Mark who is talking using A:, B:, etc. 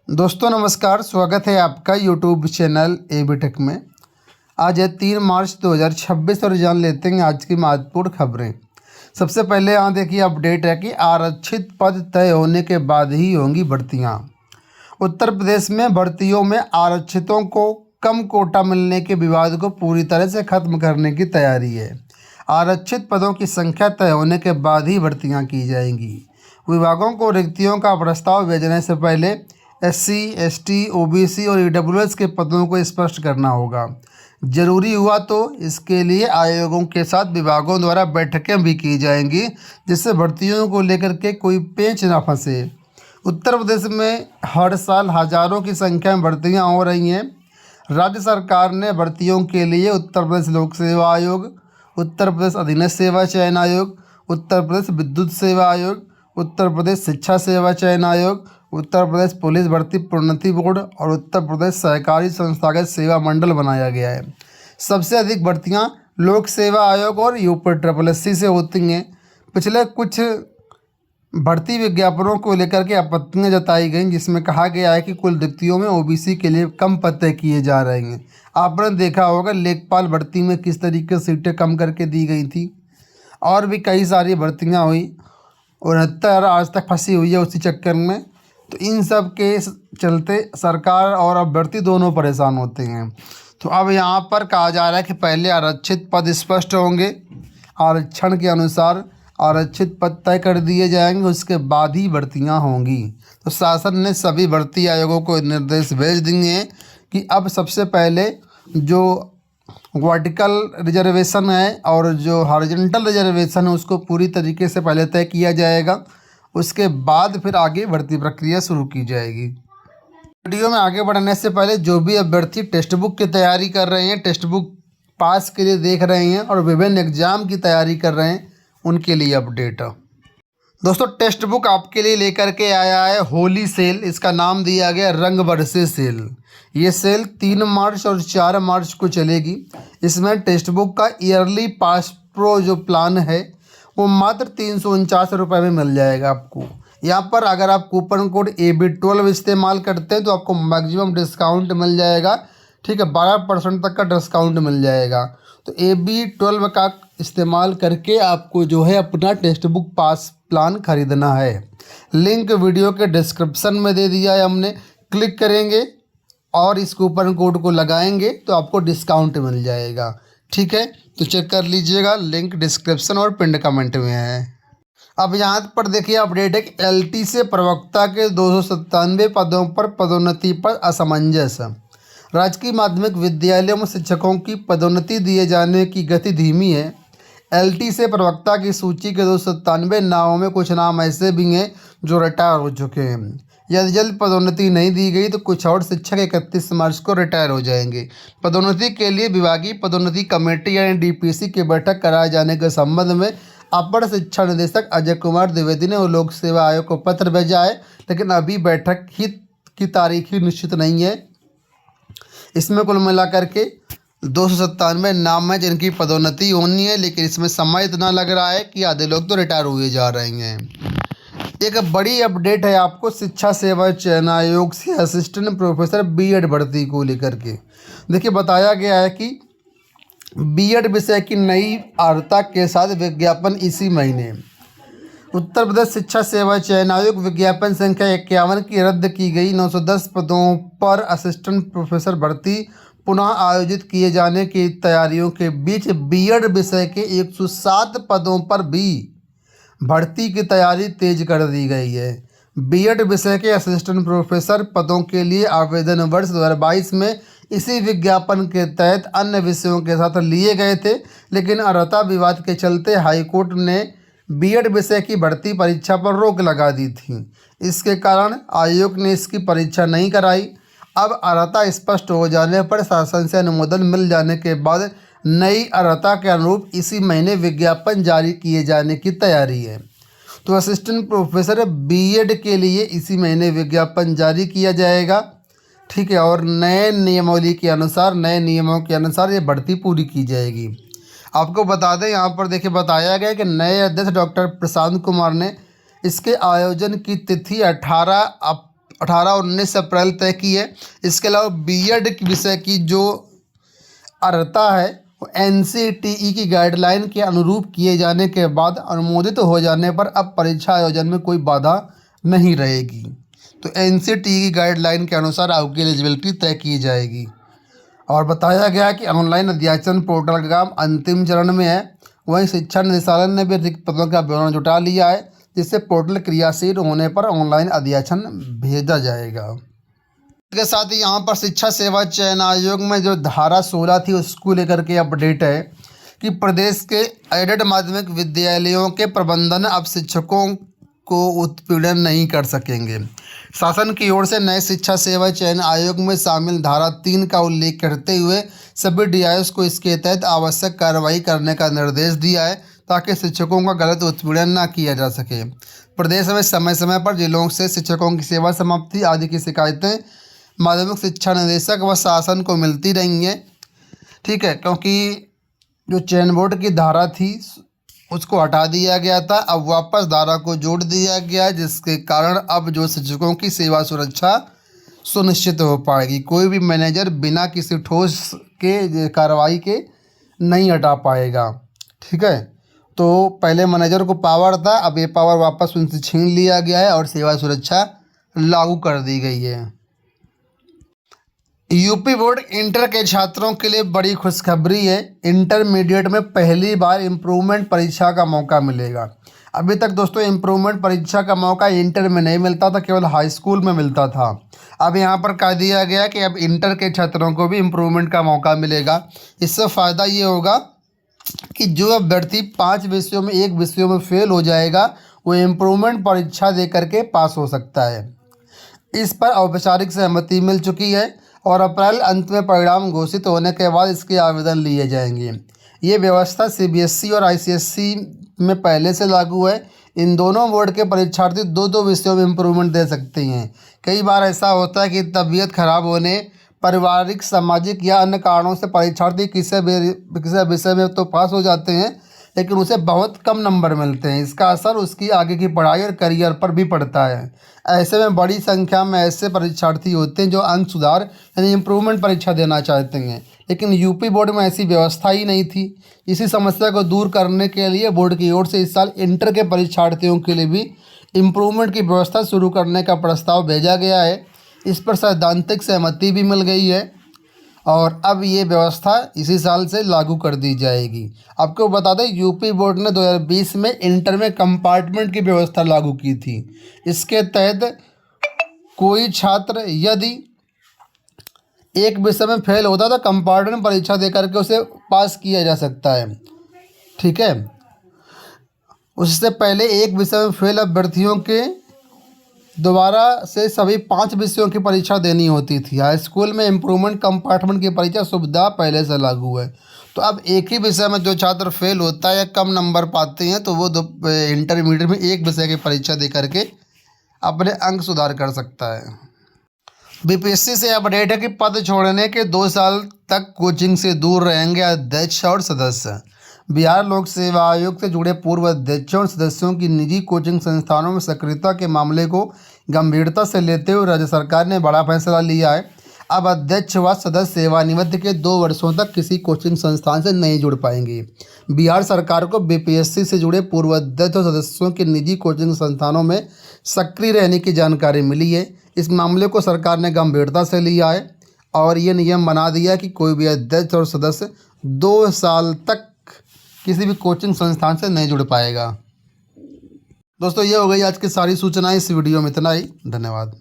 A: दोस्तों नमस्कार, स्वागत है आपका यूट्यूब चैनल एबी टेक में। आज है 3 मार्च 2026 और जान लेते हैं आज की महत्वपूर्ण खबरें। सबसे पहले यहाँ देखिए अपडेट है कि आरक्षित पद तय होने के बाद ही होंगी भर्तियाँ। उत्तर प्रदेश में भर्तियों में आरक्षितों को कम कोटा मिलने के विवाद को पूरी तरह से खत्म करने की तैयारी है। आरक्षित पदों की संख्या तय होने के बाद ही भर्तियाँ की जाएंगी। विभागों को रिक्तियों का प्रस्ताव भेजने से पहले एससी, एसटी, ओबीसी और ईडब्ल्यूएस के पदों को स्पष्ट करना होगा। जरूरी हुआ तो इसके लिए आयोगों के साथ विभागों द्वारा बैठकें भी की जाएंगी, जिससे भर्तियों को लेकर के कोई पेंच ना फंसे। उत्तर प्रदेश में हर साल हजारों की संख्या में भर्तियां हो रही हैं। राज्य सरकार ने भर्तियों के लिए उत्तर प्रदेश लोक सेवा आयोग, उत्तर प्रदेश अधीनस्थ सेवा चयन आयोग, उत्तर प्रदेश विद्युत सेवा आयोग, उत्तर प्रदेश शिक्षा सेवा चयन आयोग, उत्तर प्रदेश पुलिस भर्ती प्रोन्नति बोर्ड और उत्तर प्रदेश सहकारी संस्थागत सेवा मंडल बनाया गया है। सबसे अधिक भर्तियां लोक सेवा आयोग और यूपीएससी से होती हैं। पिछले कुछ भर्ती विज्ञापनों को लेकर के आपत्तियां जताई गई, जिसमें कहा गया है कि कुल रिक्तियों में ओबीसी के लिए कम पद तय किए जा रहे हैं। आपने देखा होगा लेखपाल भर्ती में किस तरीके से सीटें कम करके दी गई थी, और भी कई सारी भर्तियां हुई। 69 आज तक फंसी हुई है उसी चक्कर में। तो इन सब के चलते सरकार और अभ्यर्थी दोनों परेशान होते हैं। तो अब यहाँ पर कहा जा रहा है कि पहले आरक्षित पद स्पष्ट होंगे, आरक्षण के अनुसार आरक्षित पद तय कर दिए जाएंगे, उसके बाद ही भर्तियाँ होंगी। तो शासन ने सभी भर्ती आयोगों को निर्देश भेज दिए कि अब सबसे पहले जो वर्टिकल रिजर्वेशन है और जो हॉरिजॉन्टल रिजर्वेशन है उसको पूरी तरीके से पहले तय किया जाएगा, उसके बाद फिर आगे भर्ती प्रक्रिया शुरू की जाएगी। वीडियो में आगे बढ़ने से पहले जो भी अभ्यर्थी टेक्स्ट बुक की तैयारी कर रहे हैं, टेक्स्ट बुक पास के लिए देख रहे हैं और विभिन्न एग्जाम की तैयारी कर रहे हैं, उनके लिए अपडेट। दोस्तों टेक्स्ट बुक आपके लिए लेकर के आया है होली सेल। इसका नाम दिया गया रंग बरसे सेल। ये सेल 3 मार्च और 4 मार्च को चलेगी। इसमें टेक्स्ट बुक का ईयरली पास प्रो जो प्लान है वो मात्र 349 रुपये में मिल जाएगा आपको। यहाँ पर अगर आप कूपन कोड AB12 इस्तेमाल करते हैं तो आपको मैक्सिमम डिस्काउंट मिल जाएगा। ठीक है, 12% तक का डिस्काउंट मिल जाएगा। तो AB12 का इस्तेमाल करके आपको जो है अपना टेक्स्ट बुक पास प्लान खरीदना है। लिंक वीडियो के डिस्क्रिप्शन में दे दिया है हमने। क्लिक करेंगे और इस कूपन कोड को लगाएंगे तो आपको डिस्काउंट मिल जाएगा। ठीक है, तो चेक कर लीजिएगा, लिंक डिस्क्रिप्शन और पिन कमेंट में है। अब यहाँ पर देखिए अपडेट है कि LT से प्रवक्ता के 297 पदों पर पदोन्नति पर असमंजस। राजकीय माध्यमिक विद्यालयों में शिक्षकों की पदोन्नति दिए जाने की गति धीमी है। LT से प्रवक्ता की सूची के 297 नामों में कुछ नाम ऐसे भी हैं जो रिटायर हो चुके हैं। यदि जल्द पदोन्नति नहीं दी गई तो कुछ और शिक्षक 31 मार्च को रिटायर हो जाएंगे। पदोन्नति के लिए विभागीय पदोन्नति कमेटी यानी DPC की बैठक कराए जाने के संबंध में अपर शिक्षा निदेशक अजय कुमार द्विवेदी ने लोक सेवा आयोग को पत्र भेजा है, लेकिन अभी बैठक की तारीख ही निश्चित नहीं है। इसमें कुल मिलाकर के 297 नाम है जिनकी पदोन्नति होनी है, लेकिन इसमें समय इतना लग रहा है कि आधे लोग तो रिटायर हुए जा रहे हैं। एक बड़ी अपडेट है आपको शिक्षा सेवा चयन आयोग से असिस्टेंट प्रोफेसर BEd भर्ती को लेकर के। देखिए बताया गया है कि BEd विषय की नई अर्हता के साथ विज्ञापन इसी महीने। उत्तर प्रदेश शिक्षा सेवा चयन आयोग विज्ञापन संख्या 51 की रद्द की गई 910 पदों पर असिस्टेंट प्रोफेसर भर्ती पुनः आयोजित किए जाने की तैयारियों के बीच BEd विषय के 107 पदों पर भी भर्ती की तैयारी तेज कर दी गई है। BEd विषय के असिस्टेंट प्रोफेसर पदों के लिए आवेदन वर्ष 2022 में इसी विज्ञापन के तहत अन्य विषयों के साथ लिए गए थे, लेकिन अर्हता विवाद के चलते हाईकोर्ट ने BEd विषय की भर्ती परीक्षा पर रोक लगा दी थी। इसके कारण आयोग ने इसकी परीक्षा नहीं कराई। अब अर्हता स्पष्ट हो जाने पर शासन से अनुमोदन मिल जाने के बाद नई अर्हता के अनुरूप इसी महीने विज्ञापन जारी किए जाने की तैयारी है। तो असिस्टेंट प्रोफेसर BEd के लिए इसी महीने विज्ञापन जारी किया जाएगा। ठीक है, और नए नियमावली के अनुसार, नए नियमों के अनुसार ये भर्ती पूरी की जाएगी। आपको बता दें यहाँ पर देखिए बताया गया कि नए अध्यक्ष डॉक्टर प्रशांत कुमार ने इसके आयोजन की तिथि 18 18-19 अप्रैल तय की है। इसके अलावा बीएड विषय की जो अर्हता है वो NCTE की गाइडलाइन के अनुरूप किए जाने के बाद अनुमोदित हो जाने पर अब परीक्षा आयोजन में कोई बाधा नहीं रहेगी। तो NCTE की गाइडलाइन के अनुसार आपकी एलिजिबिलिटी तय की जाएगी। और बताया गया कि ऑनलाइन अध्याचन पोर्टल का काम अंतिम चरण में है। वहीं शिक्षा निदेशालय ने भी रिक्त पदों का विवरण जुटा लिया है, जिससे पोर्टल क्रियाशील होने पर ऑनलाइन अध्याचन भेजा जाएगा। इसके साथ ही यहाँ पर शिक्षा सेवा चयन आयोग में जो धारा 16 थी उसको लेकर के अपडेट है कि प्रदेश के एडेड माध्यमिक विद्यालयों के प्रबंधन अब शिक्षकों को उत्पीड़न नहीं कर सकेंगे। शासन की ओर से नए शिक्षा सेवा चयन आयोग में शामिल धारा 3 का उल्लेख करते हुए सभी डीआईओ को इसके तहत आवश्यक कार्रवाई करने का निर्देश दिया है, ताकि शिक्षकों का गलत उत्पीड़न न किया जा सके। प्रदेश में समय समय पर जिलों से शिक्षकों की सेवा समाप्ति आदि की शिकायतें माध्यमिक शिक्षा निदेशक व शासन को मिलती रही हैं। ठीक है, क्योंकि जो चयन बोर्ड की धारा थी उसको हटा दिया गया था, अब वापस धारा को जोड़ दिया गया, जिसके कारण अब जो शिक्षकों की सेवा सुरक्षा सुनिश्चित हो पाएगी। कोई भी मैनेजर बिना किसी ठोस के कार्रवाई के नहीं हटा पाएगा। ठीक है, तो पहले मैनेजर को पावर था, अब ये पावर वापस उनसे छीन लिया गया है और सेवा सुरक्षा लागू कर दी गई है। यूपी बोर्ड इंटर के छात्रों के लिए बड़ी खुशखबरी है। इंटरमीडिएट में पहली बार इम्प्रूवमेंट परीक्षा का मौका मिलेगा। अभी तक दोस्तों इम्प्रूवमेंट परीक्षा का मौका इंटर में नहीं मिलता था, केवल हाई स्कूल में मिलता था। अब यहाँ पर कह दिया गया कि अब इंटर के छात्रों को भी इम्प्रूवमेंट का मौका मिलेगा। इससे फ़ायदा ये होगा कि जो अभ्यर्थी 5 विषयों में 1 विषयों में फेल हो जाएगा वो इम्प्रूवमेंट परीक्षा दे करके पास हो सकता है। इस पर औपचारिक सहमति मिल चुकी है और अप्रैल अंत में परिणाम घोषित होने के बाद इसके आवेदन लिए जाएंगे। ये व्यवस्था CBSE और ICSE में पहले से लागू है। इन दोनों बोर्ड के परीक्षार्थी 2-2 विषयों में इम्प्रूवमेंट दे सकते हैं। कई बार ऐसा होता है कि तबीयत खराब होने, पारिवारिक, सामाजिक या अन्य कारणों से परीक्षार्थी किसी विषय में तो पास हो जाते हैं, लेकिन उसे बहुत कम नंबर मिलते हैं। इसका असर उसकी आगे की पढ़ाई और करियर पर भी पड़ता है। ऐसे में बड़ी संख्या में ऐसे परीक्षार्थी होते हैं जो अंक सुधार यानी इम्प्रूवमेंट परीक्षा देना चाहते हैं, लेकिन यूपी बोर्ड में ऐसी व्यवस्था ही नहीं थी। इसी समस्या को दूर करने के लिए बोर्ड की ओर से इस साल इंटर के परीक्षार्थियों के लिए भी इम्प्रूवमेंट की व्यवस्था शुरू करने का प्रस्ताव भेजा गया है। इस पर सैद्धांतिक सहमति भी मिल गई है और अब ये व्यवस्था इसी साल से लागू कर दी जाएगी। आपको बता दें यूपी बोर्ड ने 2020 में इंटर में कंपार्टमेंट की व्यवस्था लागू की थी। इसके तहत कोई छात्र यदि एक विषय में फेल होता तो कंपार्टमेंट परीक्षा दे करके उसे पास किया जा सकता है। ठीक है, उससे पहले एक विषय में फेल अभ्यर्थियों के दोबारा से सभी 5 विषयों की परीक्षा देनी होती थी। हाई स्कूल में इम्प्रूवमेंट कंपार्टमेंट की परीक्षा सुविधा पहले से लागू है। तो अब एक ही विषय में जो छात्र फेल होता है या कम नंबर पाते हैं तो वो इंटरमीडिएट में एक विषय की परीक्षा दे करके अपने अंक सुधार कर सकता है। BPSC से अपडेट है कि पद छोड़ने के 2 साल तक कोचिंग से दूर रहेंगे अध्यक्ष और सदस्य। बिहार लोक सेवा आयोग से जुड़े पूर्व अध्यक्षों और सदस्यों की निजी कोचिंग संस्थानों में सक्रियता के मामले को गंभीरता से लेते हुए राज्य सरकार ने बड़ा फैसला लिया है। अब अध्यक्ष व सदस्य सेवानिवृत्ति के 2 वर्षों तक किसी कोचिंग संस्थान से नहीं जुड़ पाएंगे। बिहार सरकार को BPSC से जुड़े पूर्व अध्यक्ष और सदस्यों के निजी कोचिंग संस्थानों में सक्रिय रहने की जानकारी मिली है। इस मामले को सरकार ने गंभीरता से लिया है और ये नियम बना दिया कि कोई भी अध्यक्ष और सदस्य 2 साल तक किसी भी कोचिंग संस्थान से नहीं जुड़ पाएगा। दोस्तों ये हो गई आज की सारी सूचनाएं। इस वीडियो में इतना ही। धन्यवाद।